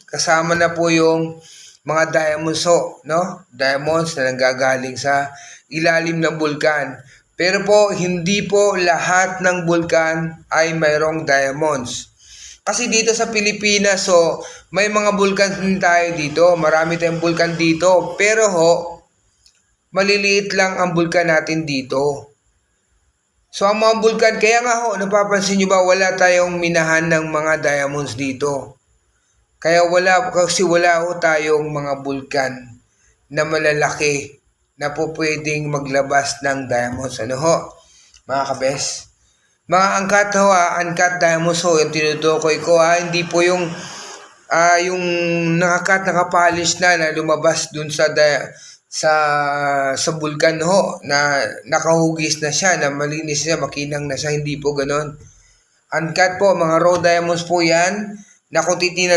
Kasama na po yung mga diamonds no? Diamonds na nanggagaling sa ilalim ng bulkan. Pero po, hindi po lahat ng bulkan ay mayroong diamonds. Kasi dito sa Pilipinas, may mga bulkan din tayo dito. Marami tayong bulkan dito. Pero maliliit lang ang bulkan natin dito. So, ang mga bulkan, kaya nga napapansin nyo ba, wala tayong minahan ng mga diamonds dito. Kasi wala tayong mga bulkan na malalaki na po pwedeng maglabas ng diamonds. Mga kabes? Mga uncut diamonds yung tinutukoy ko hindi po yung nakapolish na lumabas dun sa bulkan na nakahugis na siya, na malinis siya, makinang na siya, hindi po ganon. Uncut po, mga raw diamonds po yan, na kung titingnan